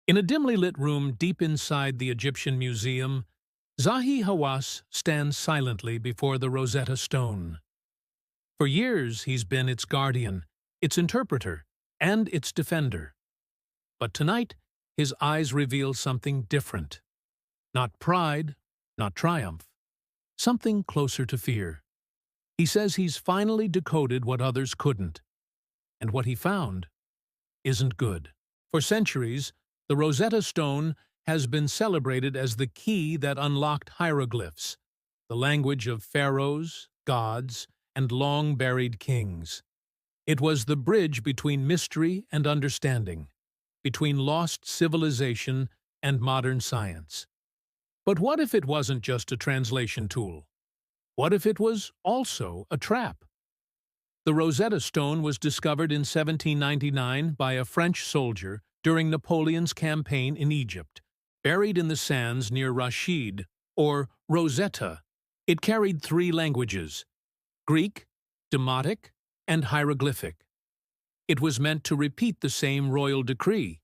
In a dimly lit room deep inside the Egyptian Museum, Zahi Hawass stands silently before the Rosetta Stone. For years he's been its guardian, its interpreter, and its defender. But tonight, his eyes reveal something different. Not pride, not triumph. Something closer to fear. He says he's finally decoded what others couldn't. And what he found isn't good. For centuries, the Rosetta Stone has been celebrated as the key that unlocked hieroglyphs, the language of pharaohs, gods, and long-buried kings. It was the bridge between mystery and understanding, between lost civilization and modern science. But what if it wasn't just a translation tool? What if it was also a trap? The Rosetta Stone was discovered in 1799 by a French soldier during Napoleon's campaign in Egypt, buried in the sands near Rashid, or Rosetta. It carried 3 languages: Greek, Demotic, and hieroglyphic. It was meant to repeat the same royal decree,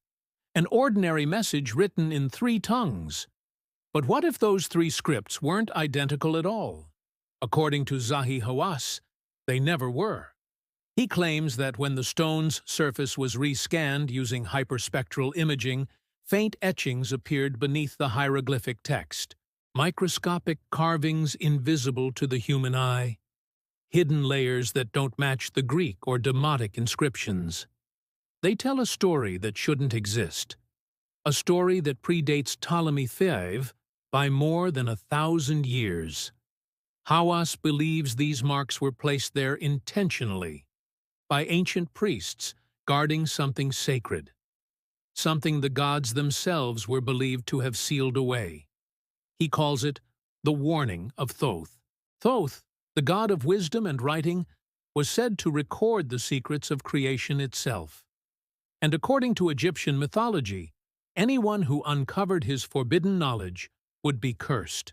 an ordinary message written in 3 tongues. But what if those 3 scripts weren't identical at all? According to Zahi Hawass, they never were. He claims that when the stone's surface was rescanned using hyperspectral imaging, faint etchings appeared beneath the hieroglyphic text, microscopic carvings invisible to the human eye, hidden layers that don't match the Greek or Demotic inscriptions. They tell a story that shouldn't exist, a story that predates Ptolemy V by more than 1,000 years. Hawass believes these marks were placed there intentionally, by ancient priests guarding something sacred, something the gods themselves were believed to have sealed away. He calls it the warning of Thoth. Thoth, the god of wisdom and writing, was said to record the secrets of creation itself. And according to Egyptian mythology, anyone who uncovered his forbidden knowledge would be cursed.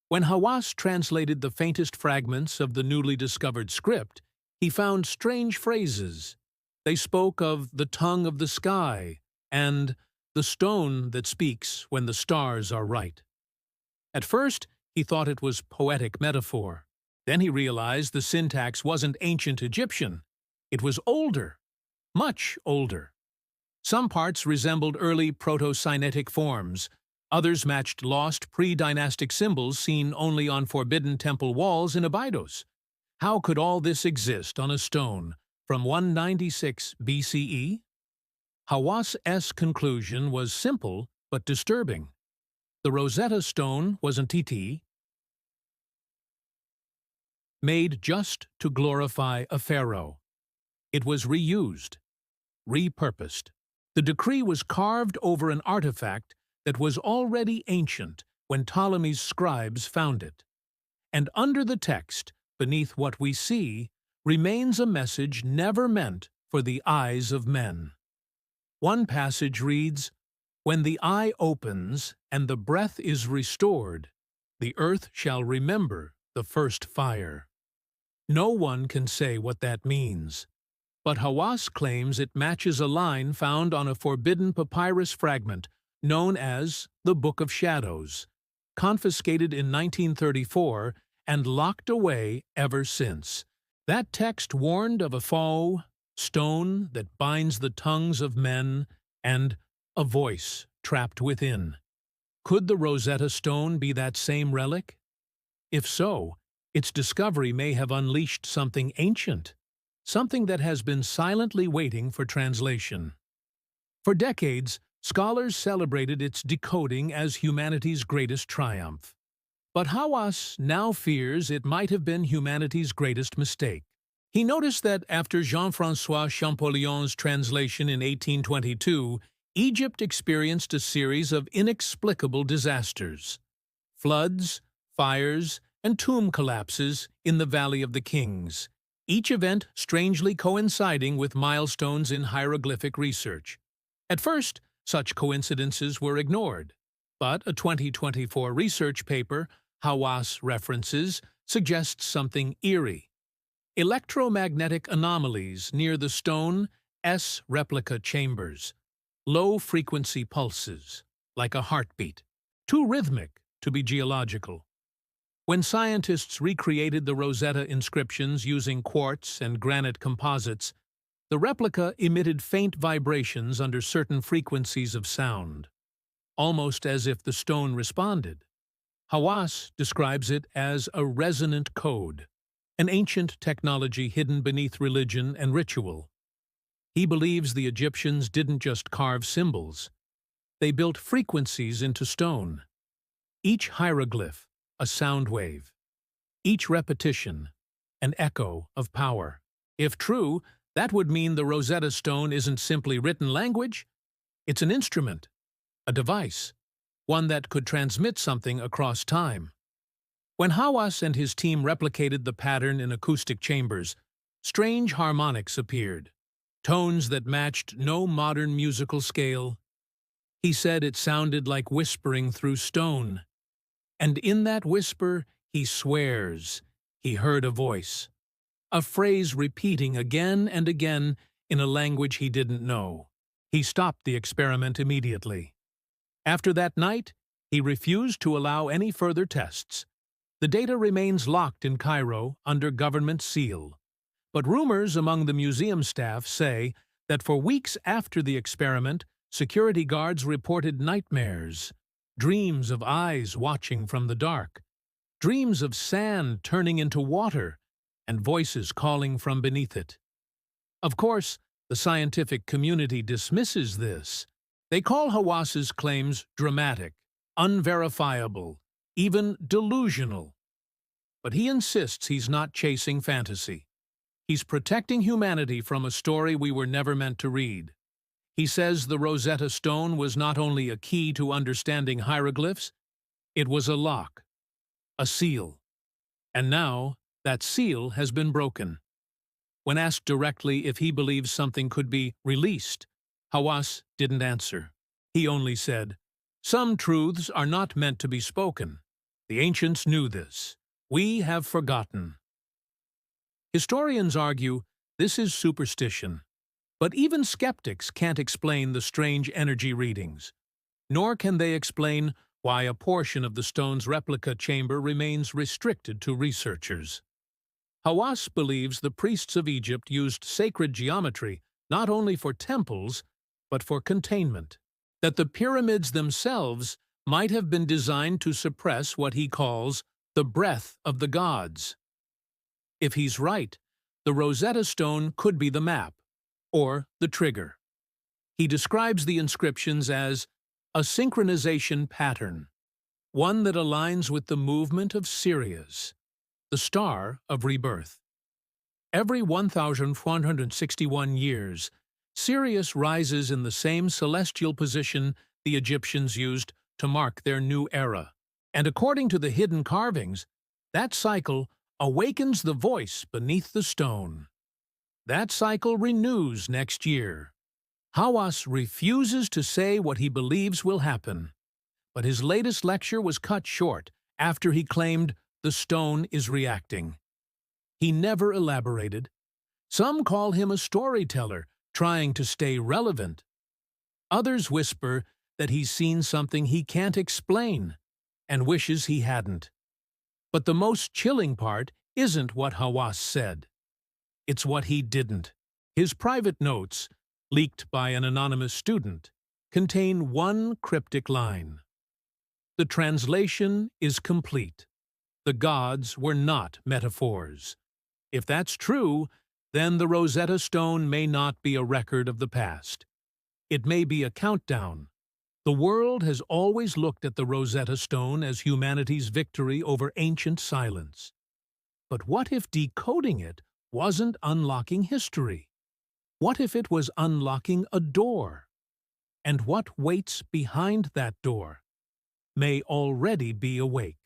When Hawass translated the faintest fragments of the newly discovered script, he found strange phrases. They spoke of the tongue of the sky and the stone that speaks when the stars are right. At first, he thought it was poetic metaphor. Then he realized the syntax wasn't ancient Egyptian. It was older, much older. Some parts resembled early Proto-Sinaitic forms. Others matched lost pre-dynastic symbols seen only on forbidden temple walls in Abydos. How could all this exist on a stone from 196 BCE? Hawass's conclusion was simple but disturbing. The Rosetta Stone was an TT made just to glorify a pharaoh. It was reused, repurposed. The decree was carved over an artifact that was already ancient when Ptolemy's scribes found it. And under the text, beneath what we see, remains a message never meant for the eyes of men. One passage reads, "When the eye opens and the breath is restored, the earth shall remember the first fire." No one can say what that means, but Hawass claims it matches a line found on a forbidden papyrus fragment known as the Book of Shadows, confiscated in 1934 and locked away ever since. That text warned of a foe, stone that binds the tongues of men, and a voice trapped within. Could the Rosetta Stone be that same relic? If so, its discovery may have unleashed something ancient, something that has been silently waiting for translation. For decades, scholars celebrated its decoding as humanity's greatest triumph. But Hawass now fears it might have been humanity's greatest mistake. He noticed that after Jean-François Champollion's translation in 1822, Egypt experienced a series of inexplicable disasters: floods, fires, and tomb collapses in the Valley of the Kings, each event strangely coinciding with milestones in hieroglyphic research. At first, such coincidences were ignored, but a 2024 research paper Hawass references suggests something eerie. Electromagnetic anomalies near the stone's replica chambers, low-frequency pulses, like a heartbeat, too rhythmic to be geological. When scientists recreated the Rosetta inscriptions using quartz and granite composites, the replica emitted faint vibrations under certain frequencies of sound, almost as if the stone responded. Hawass describes it as a resonant code, an ancient technology hidden beneath religion and ritual. He believes the Egyptians didn't just carve symbols. They built frequencies into stone. Each hieroglyph, a sound wave. Each repetition, an echo of power. If true, that would mean the Rosetta Stone isn't simply written language. It's an instrument, a device, one that could transmit something across time. When Hawass and his team replicated the pattern in acoustic chambers, strange harmonics appeared, tones that matched no modern musical scale. He said it sounded like whispering through stone. And in that whisper, he swears he heard a voice, a phrase repeating again and again in a language he didn't know. He stopped the experiment immediately. After that night, he refused to allow any further tests. The data remains locked in Cairo under government seal. But rumors among the museum staff say that for weeks after the experiment, security guards reported nightmares, dreams of eyes watching from the dark, dreams of sand turning into water, and voices calling from beneath it. Of course, the scientific community dismisses this. They call Hawass's claims dramatic, unverifiable, even delusional. But he insists he's not chasing fantasy. He's protecting humanity from a story we were never meant to read. He says the Rosetta Stone was not only a key to understanding hieroglyphs, it was a lock, a seal. And now, that seal has been broken. When asked directly if he believes something could be released, Hawass didn't answer. He only said, "Some truths are not meant to be spoken. The ancients knew this. We have forgotten." Historians argue this is superstition. But even skeptics can't explain the strange energy readings, nor can they explain why a portion of the stone's replica chamber remains restricted to researchers. Hawass believes the priests of Egypt used sacred geometry not only for temples, but for containment, that the pyramids themselves might have been designed to suppress what he calls the breath of the gods. If he's right, the Rosetta Stone could be the map, or the trigger. He describes the inscriptions as a synchronization pattern, one that aligns with the movement of Sirius, the star of rebirth. Every 1,461 years, Sirius rises in the same celestial position the Egyptians used to mark their new era. And according to the hidden carvings, that cycle awakens the voice beneath the stone. That cycle renews next year. Hawass refuses to say what he believes will happen, but his latest lecture was cut short after he claimed the stone is reacting. He never elaborated. Some call him a storyteller, trying to stay relevant. Others whisper that he's seen something he can't explain and wishes he hadn't. But the most chilling part isn't what Hawass said. It's what he didn't. His private notes, leaked by an anonymous student, contain one cryptic line. The translation is complete. The gods were not metaphors. If that's true, then the Rosetta Stone may not be a record of the past. It may be a countdown. The world has always looked at the Rosetta Stone as humanity's victory over ancient silence. But what if decoding it wasn't unlocking history? What if it was unlocking a door? And what waits behind that door may already be awake.